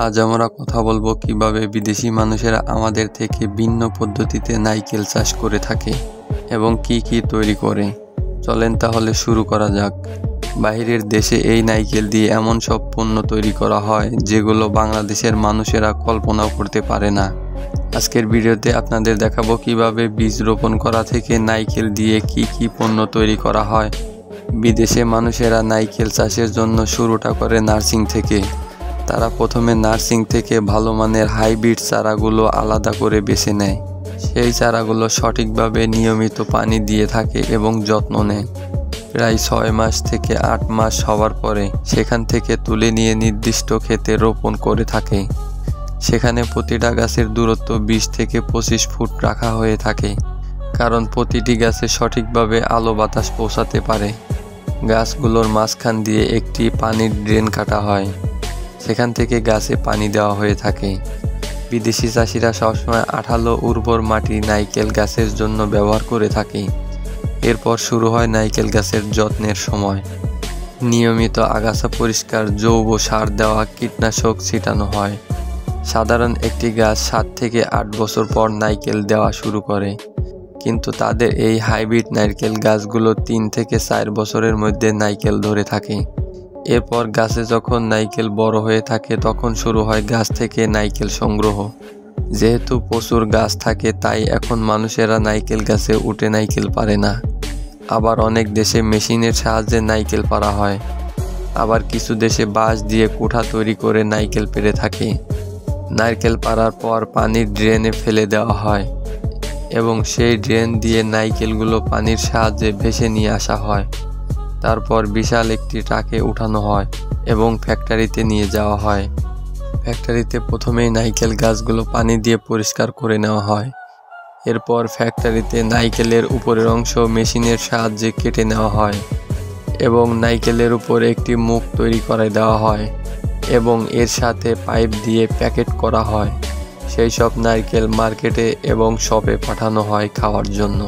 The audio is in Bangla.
আজ আমরা কথা বলবো কিভাবে বিদেশি মানুষেরা আমাদের থেকে ভিন্ন পদ্ধতিতে নারকেল চাষ করে থাকে এবং কি কি তৈরি করে। চলেন তাহলে শুরু করা যাক। বাইরের দেশে এই নারকেল দিয়ে এমন সব পণ্য তৈরি করা হয় যেগুলো বাংলাদেশের মানুষেরা কল্পনাও করতে পারে না। আজকের ভিডিওতে আপনাদের দেখাবো কিভাবে বীজ রোপণ করা থেকে নারকেল দিয়ে কি কি পণ্য তৈরি করা হয়। বিদেশে মানুষেরা নারকেল চাষের জন্য শুরুটা করে নার্সিং থেকে। তারা প্রথমে নার্সিং থেকে ভালো মানের হাইব্রিড চারাগুলো আলাদা করে বেছে নেয়। সেই চারাগুলো সঠিকভাবে নিয়মিত পানি দিয়ে থাকে এবং যত্ন নেয়। প্রায় 6 মাস থেকে 8 মাস হওয়ার পরে সেখান থেকে তুলে নিয়ে নির্দিষ্ট ক্ষেতে রোপণ করে থাকে। সেখানে প্রতিটা গাছের দূরত্ব 20 থেকে 25 ফুট রাখা হয়ে থাকে, কারণ প্রতিটি গাছে সঠিকভাবে আলো বাতাস পৌঁছাতে পারে। গাছগুলোর মাঝখান দিয়ে একটি পানির ড্রেন কাটা হয়, সেখান থেকে গাছে পানি দেওয়া হয়ে থাকে। বিদেশি চাষিরা সবসময় আঠালো উর্বর মাটি নারকেল গাছের জন্য ব্যবহার করে থাকে। এরপর শুরু হয় নারকেল গাছের যত্নের সময়। নিয়মিত আগাছা পরিষ্কার, জৈব সার দেওয়া, কীটনাশক ছিটানো হয়। সাধারণ একটি গাছ 7 থেকে 8 বছর পর নারকেল দেওয়া শুরু করে, কিন্তু তাদের এই হাইব্রিড নারকেল গাছগুলো 3 থেকে 4 বছরের মধ্যে নারকেল ধরে থাকে। এরপর গাছে যখন নারকেল বড় হয়ে থাকে তখন শুরু হয় গাছ থেকে নারকেল সংগ্রহ। যেহেতু প্রচুর গাছ থাকে তাই এখন মানুষেরা নারকেল গাছে উঠে নারকেল পারে না। আবার অনেক দেশে মেশিনের সাহায্যে নারকেল পাড়া হয়। আবার কিছু দেশে বাঁশ দিয়ে কুঠা তৈরি করে নারকেল পেড়ে থাকে। নারকেল পাড়ার পর পানির ড্রেনে ফেলে দেওয়া হয় এবং সেই ড্রেন দিয়ে নারকেলগুলো পানির সাহায্যে ভেসে নিয়ে আসা হয়। তারপর বিশাল একটি ট্রাকে উঠানো হয় এবং ফ্যাক্টরিতে নিয়ে যাওয়া হয়। ফ্যাক্টরিতে প্রথমেই নারকেল গাছগুলো পানি দিয়ে পরিষ্কার করে নেওয়া হয়। এরপর ফ্যাক্টরিতে নারকেলের উপরের অংশ মেশিনের সাহায্যে কেটে নেওয়া হয় এবং নারকেলের উপর একটি মুখ তৈরি করে দেওয়া হয় এবং এর সাথে পাইপ দিয়ে প্যাকেট করা হয়। সেই সব নারকেল মার্কেটে এবং শপে পাঠানো হয় খাওয়ার জন্য।